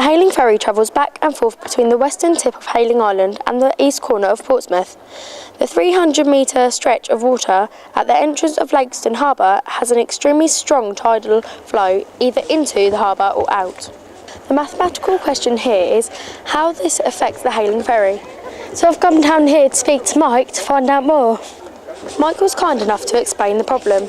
Hayling Ferry travels back and forth between the western tip of Hayling Island and the east corner of Portsmouth. The 300-metre stretch of water at the entrance of Lakeston Harbour has an extremely strong tidal flow either into the harbour or out. The mathematical question here is how this affects the Hayling Ferry. So I've come down here to speak to Mike to find out more. Mike was kind enough to explain the problem.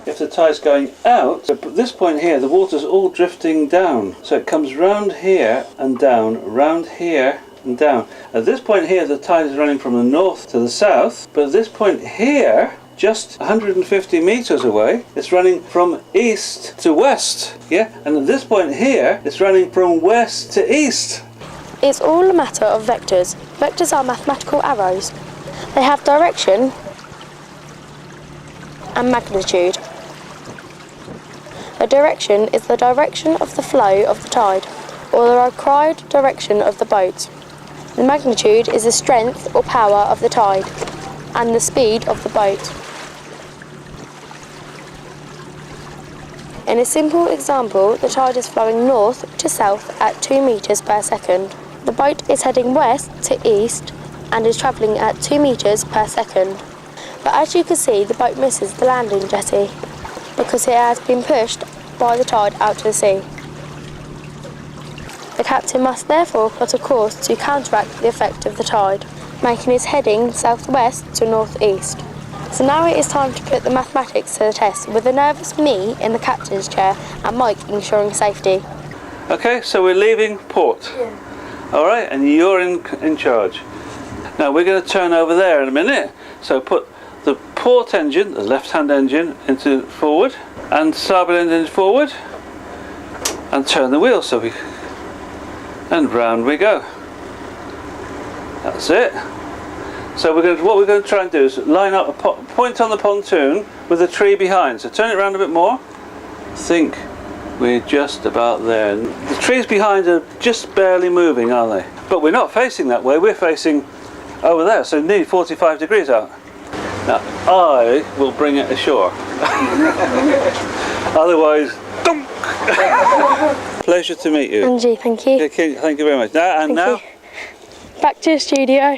If the tide's going out, at this point here the water's all drifting down. So it comes round here and down, round here and down. At this point here the tide is running from the north to the south, but at this point here, just 150 metres away, it's running from east to west. Yeah? And at this point here, it's running from west to east. It's all a matter of vectors. Vectors are mathematical arrows. They have direction and magnitude. A direction is the direction of the flow of the tide, or the required direction of the boat. The magnitude is the strength or power of the tide, and the speed of the boat. In a simple example, the tide is flowing north to south at 2 metres per second. The boat is heading west to east and is travelling at 2 metres per second. But as you can see, the boat misses the landing jetty because it has been pushed by the tide out to the sea. The captain must therefore plot a course to counteract the effect of the tide, making his heading southwest to northeast. So now it is time to put the mathematics to the test with a nervous me in the captain's chair and Mike ensuring safety. Okay, so we're leaving port. Yeah. Alright, and you're in charge. Now we're going to turn over there in a minute. So put the port engine, the left-hand engine, into forward, and starboard engine forward, and turn the wheel and round we go. That's it. So what we're going to try and do is line up a point on the pontoon with a tree behind. So turn it around a bit more. I think we're just about there. The trees behind are just barely moving, aren't they? But we're not facing that way, we're facing over there, so nearly 45 degrees out. Now, I will bring it ashore. Otherwise, dunk! Pleasure to meet you. Angie, thank you. Okay, thank you very much. Now, Back to the studio.